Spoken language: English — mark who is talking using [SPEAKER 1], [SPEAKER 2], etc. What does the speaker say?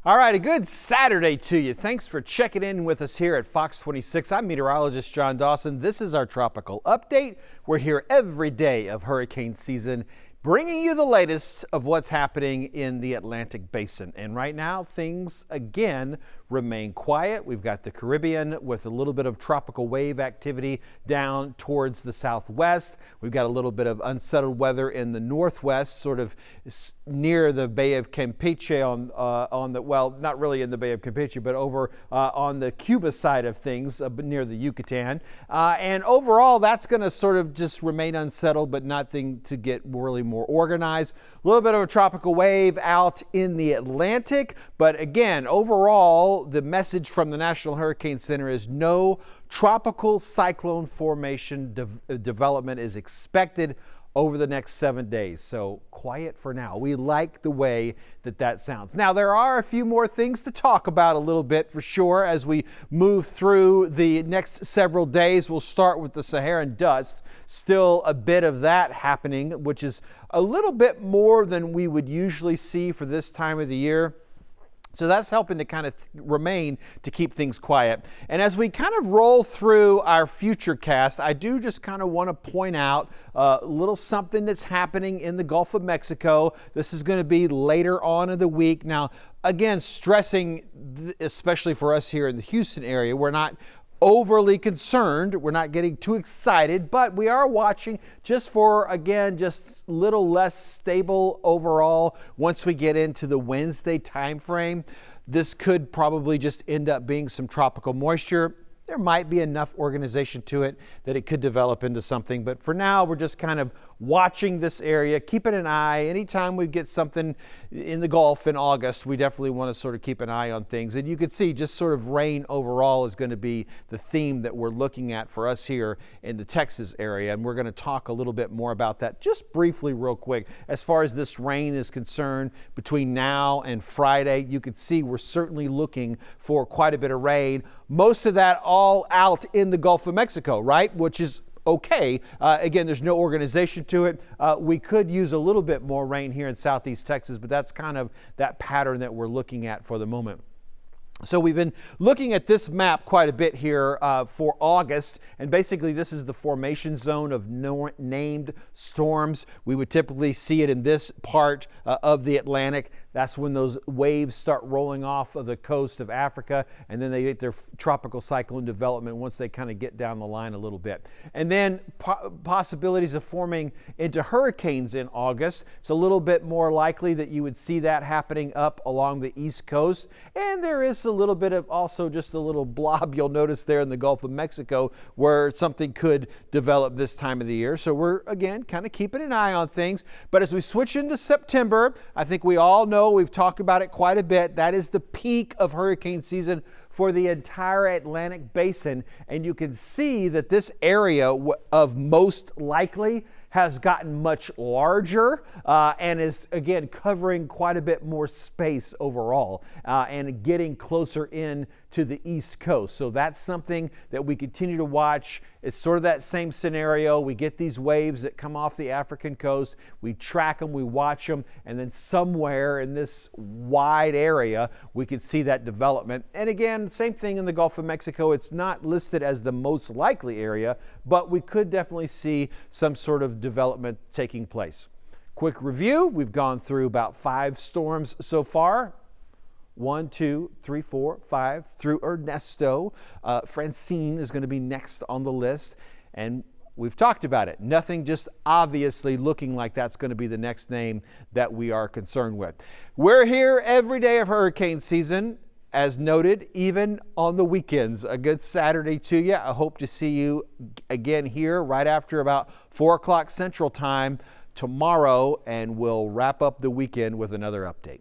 [SPEAKER 1] All right, a good Saturday to you. Thanks for checking in with us here at Fox 26. I'm meteorologist John Dawson. This is our tropical update. We're here every day of hurricane season, bringing you the latest of what's happening in the Atlantic basin. And right now, things again remain quiet. We've got the Caribbean with a little bit of tropical wave activity down towards the southwest. We've got a little bit of unsettled weather in the northwest, sort of near the Bay of Campeche on the, well, not really in the Bay of Campeche, but over on the Cuba side of things, near the Yucatan. And overall, that's going to sort of just remain unsettled, but nothing to get really more organized. A little bit of a tropical wave out in the Atlantic, but again, overall, the message from the National Hurricane Center is no tropical cyclone formation development is expected over the next 7 days. So quiet for now. We like the way that sounds. Now, there are a few more things to talk about a little bit for sure as we move through the next several days. We'll start with the Saharan dust. Still a bit of that happening, which is a little bit more than we would usually see for this time of the year. So that's helping to kind of remain to keep things quiet. And as we kind of roll through our future cast, I do just kind of want to point out a little something that's happening in the Gulf of Mexico. This is going to be later on in the week. Now, again, stressing, especially for us here in the Houston area, we're not overly concerned. We're not getting too excited, but we are watching just for, again, just a little less stable overall. Once we get into the Wednesday time frame, this could probably just end up being some tropical moisture. There might be enough organization to it that it could develop into something. But for now, we're just kind of watching this area, keeping an eye. Anytime we get something in the Gulf in August, we definitely want to sort of keep an eye on things. And you can see just sort of rain overall is going to be the theme that we're looking at for us here in the Texas area. And we're going to talk a little bit more about that just briefly real quick. As far as this rain is concerned, between now and Friday, you can see we're certainly looking for quite a bit of rain. Most of that all out in the Gulf of Mexico, right? Which is okay. Again, there's no organization to it. We could use a little bit more rain here in southeast Texas, but that's kind of that pattern that we're looking at for the moment. So we've been looking at this map quite a bit here for August, and basically this is the formation zone of named storms. We would typically see it in this part of the Atlantic. That's when those waves start rolling off of the coast of Africa, and then they get their tropical cyclone development once they kind of get down the line a little bit. And then possibilities of forming into hurricanes in August. It's a little bit more likely that you would see that happening up along the East Coast. And there is a little bit of also just a little blob you'll notice there in the Gulf of Mexico where something could develop this time of the year. So we're, again, kind of keeping an eye on things. But as we switch into September, I think we all know, we've talked about it quite a bit, that is the peak of hurricane season for the entire Atlantic basin. And you can see that this area of most likely has gotten much larger and is, again, covering quite a bit more space overall and getting closer in to the East Coast. So that's something that we continue to watch. It's sort of that same scenario. We get these waves that come off the African coast. We track them, we watch them, and then somewhere in this wide area, we could see that development. And again, same thing in the Gulf of Mexico. It's not listed as the most likely area, but we could definitely see some sort of development taking place. Quick review. We've gone through about 5 storms so far. 1, 2, 3, 4, 5 through Ernesto. Francine is going to be next on the list. And we've talked about it. Nothing just obviously looking like that's going to be the next name that we are concerned with. We're here every day of hurricane season, as noted, even on the weekends. A good Saturday to you. I hope to see you again here right after about 4 o'clock Central Time tomorrow, and we'll wrap up the weekend with another update.